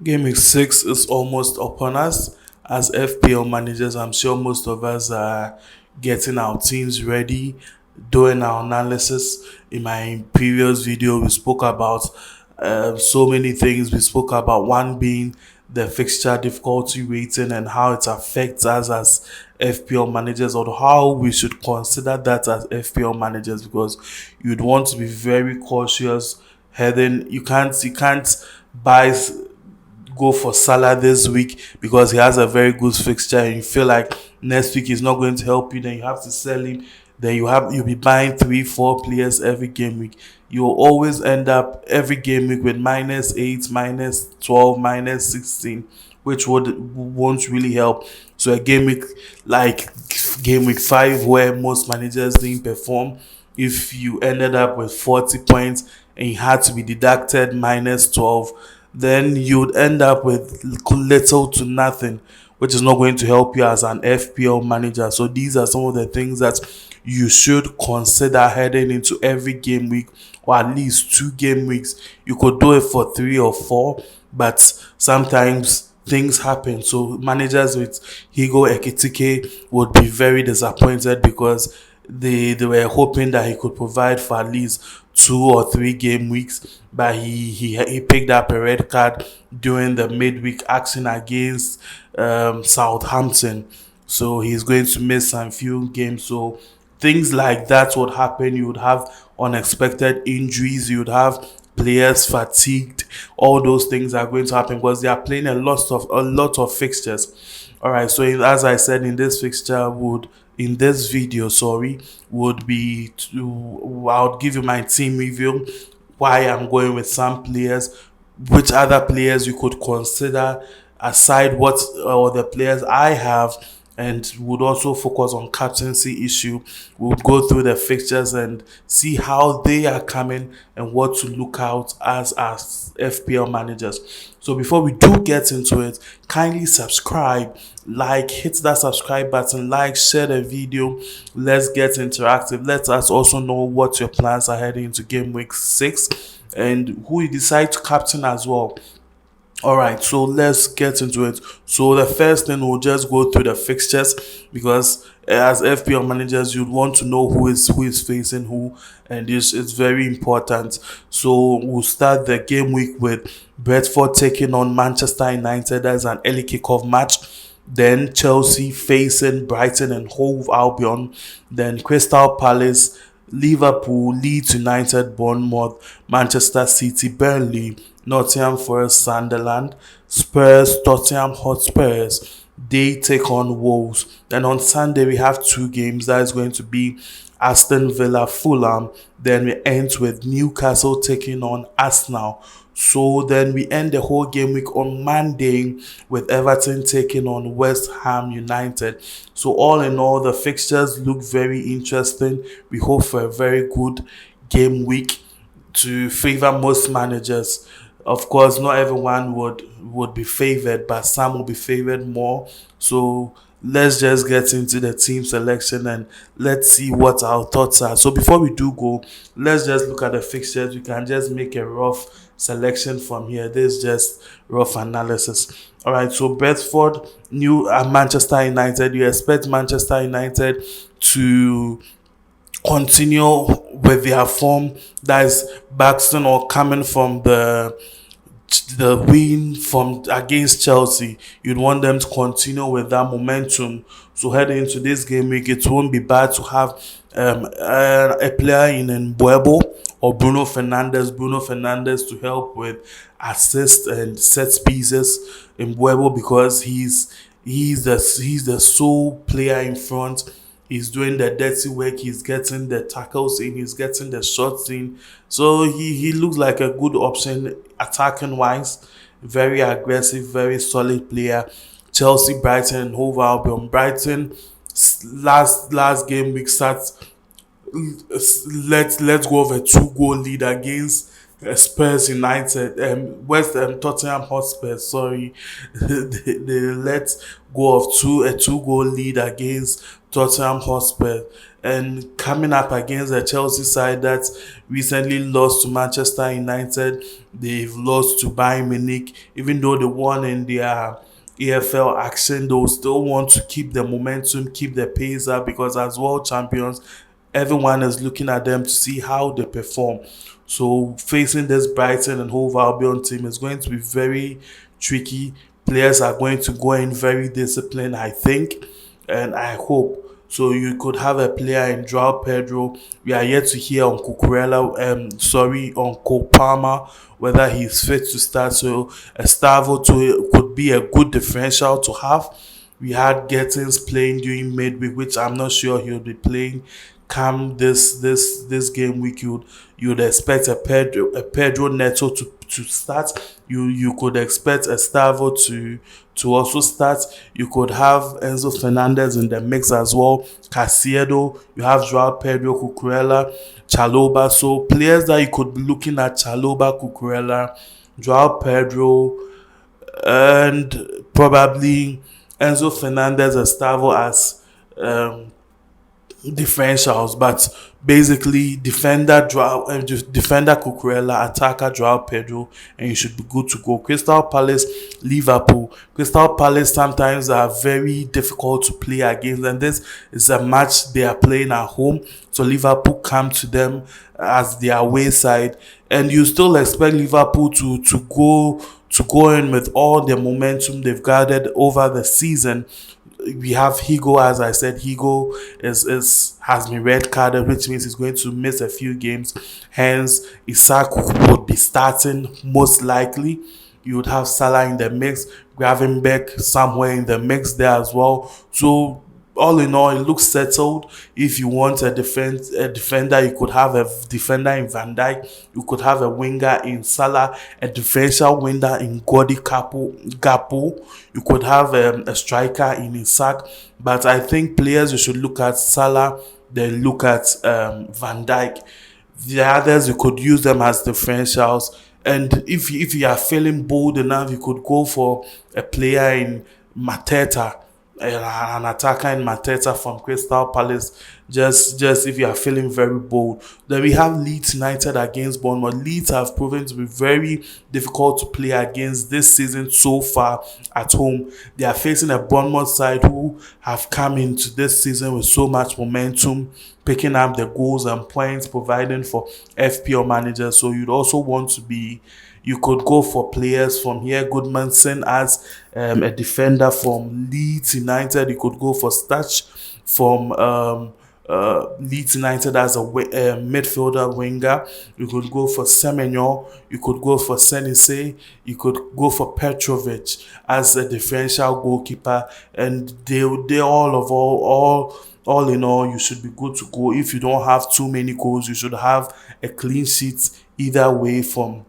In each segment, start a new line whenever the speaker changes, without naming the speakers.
Gameweek 6 is almost upon us. As FPL managers, I'm sure most of us are getting our teams ready, doing our analysis. In my previous video, we spoke about so many things. We spoke about one being the fixture difficulty rating and how it affects us as FPL managers, or how we should consider that as FPL managers, because you'd want to be very cautious heading. You can't buy go for Salah this week because he has a very good fixture and you feel like next week he's not going to help you, then you have to sell him. Then you'll be buying 3 4 players every game week. You'll always end up every game week with -8, -12, -16, which won't really help. So a game week like game week 5, where most managers didn't perform, if you ended up with 40 points and you had to be deducted -12, then you'd end up with little to nothing, which is not going to help you as an FPL manager. So these are some of the things that you should consider heading into every game week, or at least 2 game weeks. You could do it for 3 or 4, but sometimes things happen. So managers with Higo Ekitike would be very disappointed because they were hoping that he could provide for at least 2 or 3 game weeks, but he picked up a red card during the midweek action against Southampton, so he's going to miss some few games. So things like that would happen. You would have unexpected injuries. You would have players fatigued. All those things are going to happen because they are playing a lot of fixtures. All right. So as I said, in this video, would be I would give you my team review, why I'm going with some players, which other players you could consider aside what or the players I have, and would also focus on captaincy issue. We'll go through the fixtures and see how they are coming and what to look out as FPL managers. So before we do get into it, kindly subscribe, hit that subscribe button, share the video. Let's get interactive. Let us also know what your plans are heading into Game Week 6 and who you decide to captain as well. All right, so let's get into it. So the first thing, we'll just go through the fixtures, because as FPL managers you'd want to know who is facing who, and this is very important. So we'll start the game week with Brentford taking on Manchester United as an early kickoff match. Then Chelsea facing Brighton and Hove Albion. Then Crystal Palace, Liverpool, Leeds United, Bournemouth, Manchester City, Burnley, Nottingham Forest, Sunderland, Spurs, Tottenham Hotspurs. They take on Wolves. Then on Sunday we have 2 games. That is going to be Aston Villa, Fulham. Then we end with Newcastle taking on Arsenal. So then we end the whole game week on Monday with Everton taking on West Ham United. So all in all, the fixtures look very interesting. We hope for a very good game week to favor most managers. Of course, not everyone would be favored, but some will be favored more. So let's just get into the team selection and let's see what our thoughts are. So before we do go, let's just look at the fixtures. We can just make a rough selection from here. This is just rough analysis. All right, so Brentford, Manchester United. You expect Manchester United to continue with their form, that is Baxton, or coming from the win from against Chelsea. You'd want them to continue with that momentum. So heading into this game week, it won't be bad to have a player in Mbuemo or Bruno Fernandes to help with assists and set pieces in Mbuemo, because he's the sole player in front. He's doing the dirty work. He's getting the tackles in. He's getting the shots in. So he looks like a good option attacking wise. Very aggressive, very solid player. Chelsea, Brighton, and Hove Albion. Brighton last game week starts. Let's go over a 2-goal lead against Spurs United, West Tottenham Hotspur, sorry, they let go of a 2 goal lead against Tottenham Hotspur, and coming up against a Chelsea side that recently lost to Manchester United. They've lost to Bayern Munich, even though they won in their EFL action. They'll still want to keep the momentum, keep the pace up, because as world champions, everyone is looking at them to see how they perform. So facing this Brighton and Hove Albion team is going to be very tricky. Players are going to go in very disciplined, I think, and I hope. So you could have a player in Joao Pedro. We are yet to hear on on Cole Palmer, whether he's fit to start. So Estavo to could be a good differential to have. We had Gettins playing during midweek, which I'm not sure he'll be playing. Come this game week, you'd expect a Pedro Neto to start. You could expect Estavo to also start. You could have Enzo Fernandez in the mix as well. Caicedo, you have Joao Pedro, Cucurella, Chaloba. So players that you could be looking at: Chaloba, Cucurella, Joao Pedro, and probably Enzo Fernandez, Estavo as um, differentials, but basically defender Cucurella, attacker Joao Pedro, and you should be good to go. Crystal Palace, Liverpool. Crystal Palace sometimes are very difficult to play against, and this is a match they are playing at home. So Liverpool come to them as their away side, and you still expect Liverpool to go in with all the momentum they've gathered over the season. We have Higo, as I said. Higo is has been red carded, which means he's going to miss a few games. Hence, Isaac would be starting most likely. You would have Salah in the mix, Gravenberch somewhere in the mix there as well. So all in all, it looks settled. If you want a defender, you could have a defender in Van Dijk. You could have a winger in Salah, a differential winger in Gapo. You could have a striker in Isak. But I think players you should look at: Salah, then look at Van Dijk. The others, you could use them as differentials. And if you are feeling bold enough, you could go for a player in Mateta, an attacker in Mateta from Crystal Palace. Just if you are feeling very bold. Then we have Leeds United against Bournemouth. Leeds have proven to be very difficult to play against this season so far at home. They are facing a Bournemouth side who have come into this season with so much momentum, picking up the goals and points, providing for FPL managers. So you'd also want to be, you could go for players from here. Goodmanson as a defender from Leeds United. You could go for Stach from Leeds United as a midfielder winger. You could go for Semenyo. You could go for Senise. You could go for Petrovic as a differential goalkeeper. And they all in all, you should be good to go. If you don't have too many goals, you should have a clean sheet either way from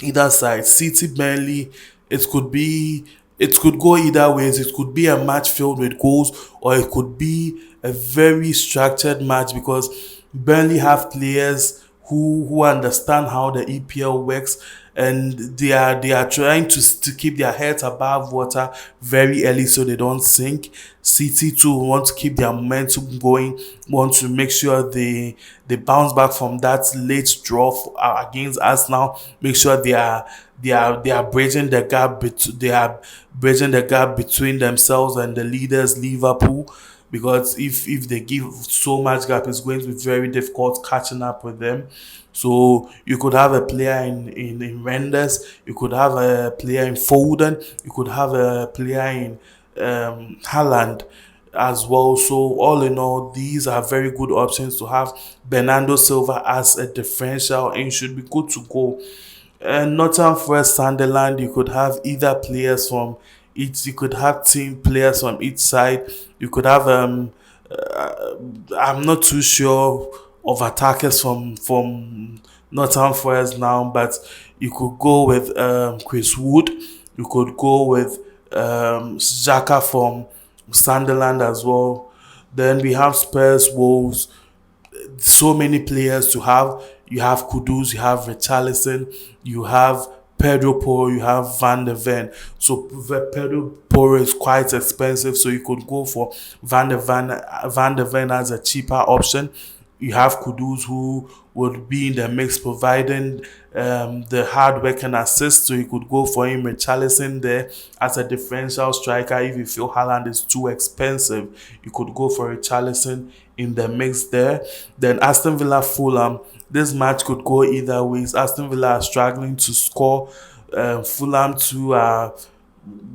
either side. City Burnley, it could be it could go either ways. It could be a match filled with goals, or it could be a very structured match, because Burnley have players who understand how the EPL works, and they are trying to keep their heads above water very early so they don't sink. City too want to keep their momentum going, want to make sure they bounce back from that late draw against Arsenal. Make sure they are bridging the gap. They are bridging the gap between themselves and the leaders Liverpool, because if they give so much gap, it's going to be very difficult catching up with them. So you could have a player in Renders, you could have a player in Foden, you could have a player in Haaland as well. So all in all, these are very good options to have. Bernardo Silva as a differential, and should be good to go. And Nottingham Forest, Sunderland, you could have either players from each. You could have team players from each side. You could have I'm not too sure of attackers from Nottingham Forest now, but you could go with Chris Wood. You could go with Xhaka from Sunderland as well. Then we have Spurs, Wolves. So many players to have. You have Kudus, you have Richarlison, you have Pedro Porro, you have Van de Ven. So Pedro Porro is quite expensive, so you could go for Van de Ven as a cheaper option. You have Kudus who would be in the mix providing the hard work and assist, so you could go for him. Richarlison there as a differential striker. If you feel Haaland is too expensive, you could go for Richarlison in the mix there. Then Aston Villa Fulham. This match could go either ways. Aston Villa are struggling to score. Fulham too are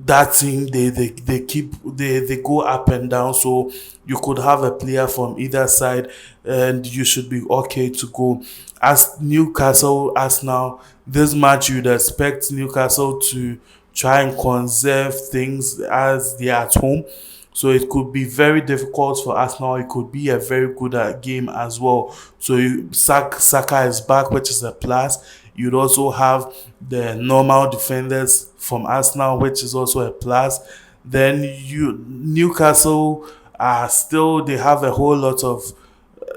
that team they go up and down, so you could have a player from either side and you should be okay to go. As Newcastle Arsenal, this match you'd expect Newcastle to try and conserve things as they are at home, so it could be very difficult for Arsenal. It could be a very good game as well. So Saka is back, which is a plus. You'd also have the normal defenders from Arsenal, which is also a plus. Then you Newcastle are still, they have a whole lot of,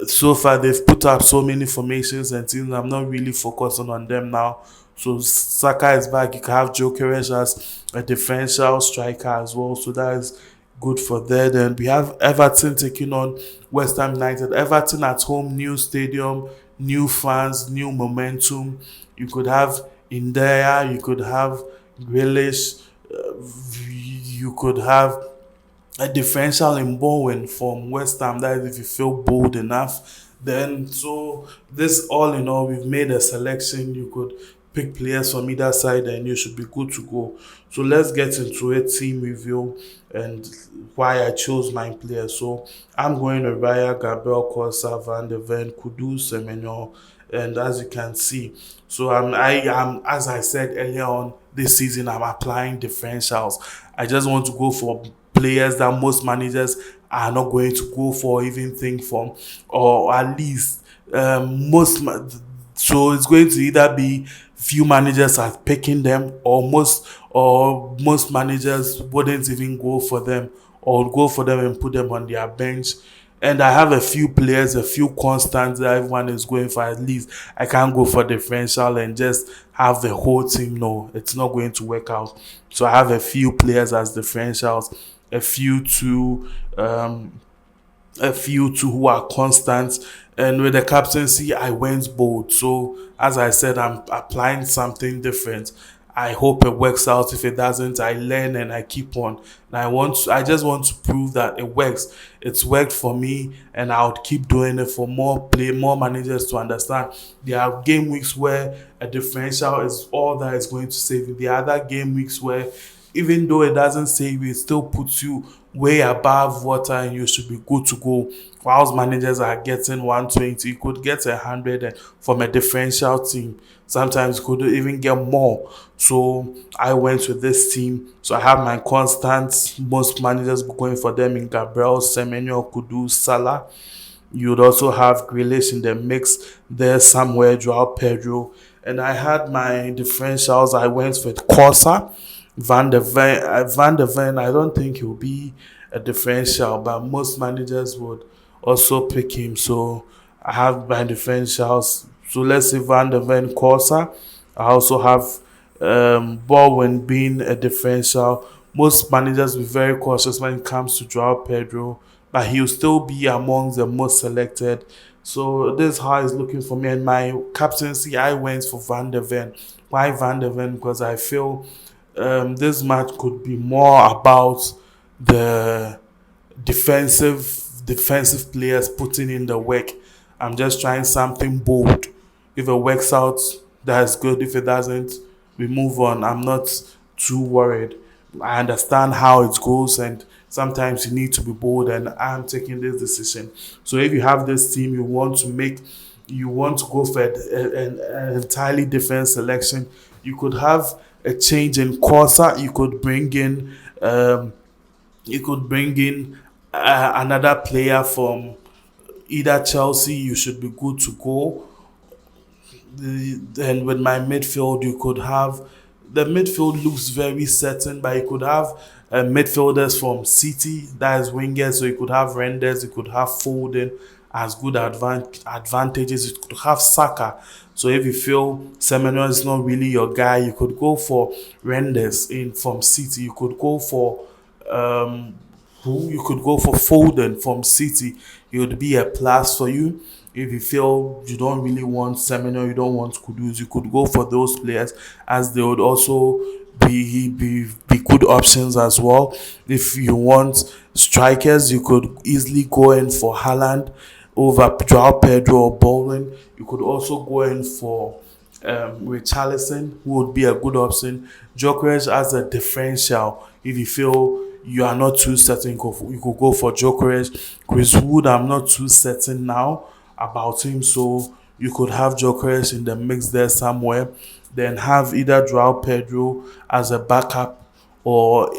so far they've put up so many formations and teams. I'm not really focusing on them now. So Saka is back. You can have Jokeres as a differential striker as well. So that is good for that. Then we have Everton taking on West Ham United. Everton at home, new stadium, new fans, new momentum. You could have Indaya, you could have Grealish, you could have a differential in Bowen from West Ham. That is if you feel bold enough. Then, so this all in all, we've made a selection. You could pick players from either side and you should be good to go. So let's get into a team review and why I chose my players. So I'm going to Raya, Gabriel, Kosa, Van de Ven, Kudu, Semenyo, and as you can see, so I am, as I said earlier on this season, I'm applying differentials. I just want to go for players that most managers are not going to go for, even think from, or at least so it's going to either be few managers are picking them, or most managers wouldn't even go for them, or go for them and put them on their bench. And I have a few players, a few constants that everyone is going for. At least I can't go for differential and just have the whole team. No, it's not going to work out. So I have a few players as differentials, a few to who are constant. And with the captaincy, I went bold. So as I said, I'm applying something different. I hope it works out. If it doesn't, I learn and I keep on. And I just want to prove that it works. It's worked for me, and I would keep doing it for more managers to understand. There are game weeks where a differential is all that is going to save you. There are other game weeks where, even though it doesn't save you, it still puts you way above water and you should be good to go. Whilst managers are getting 120, you could get 100 and from a differential team. Sometimes you could even get more. So I went with this team. So I have my constants. Most managers going for them in Gabriel, Semenyo, Kudu, Salah. You'd also have Grealish in the mix there somewhere, Joao Pedro. And I had my differentials. I went with Corsa. Van de Ven, I don't think he'll be a differential, but most managers would also pick him. So I have my differentials. So let's say Van de Ven, Corsa. I also have Bowen being a differential. Most managers will be very cautious when it comes to Joao Pedro, but he'll still be among the most selected. So this is how it's looking for me. And my captaincy, I went for Van de Ven. Why Van de Ven? Because I feel this match could be more about the defensive players putting in the work. I'm just trying something bold. If it works out, that's good. If it doesn't, we move on. I'm not too worried. I understand how it goes, and sometimes you need to be bold, and I'm taking this decision. So if you have this team, you want to go for an entirely different selection, you could have a change in Corsa. You could bring in another player from either Chelsea. You should be good to go. Then with my midfield, you could have, the midfield looks very certain, but you could have midfielders from City, that is wingers. So you could have Renders, you could have Foden as good advantages. You could have Saka. So if you feel Semenyo is not really your guy, you could go for Rendes in from City. You could go for um, who you could go for Foden from City. It would be a plus for you. If you feel you don't really want Semenyo, you don't want Kudus, you could go for those players, as they would also be good options as well. If you want strikers, you could easily go in for Haaland over Joao Pedro or Bowling. You could also go in for Richarlison, who would be a good option. Jokeres as a differential. If you feel you are not too certain, you could go for Jokeres. Chris Wood, I'm not too certain now about him, so you could have Jokeres in the mix there somewhere. Then have either Joao Pedro as a backup, or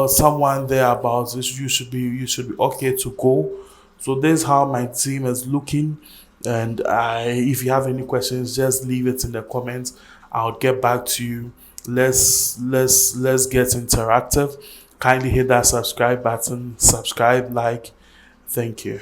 someone there about this. You should be okay to go. So this is how my team is looking. And if you have any questions, just leave it in the comments. I'll get back to you. Let's get interactive. Kindly hit that subscribe button, subscribe, like. Thank you.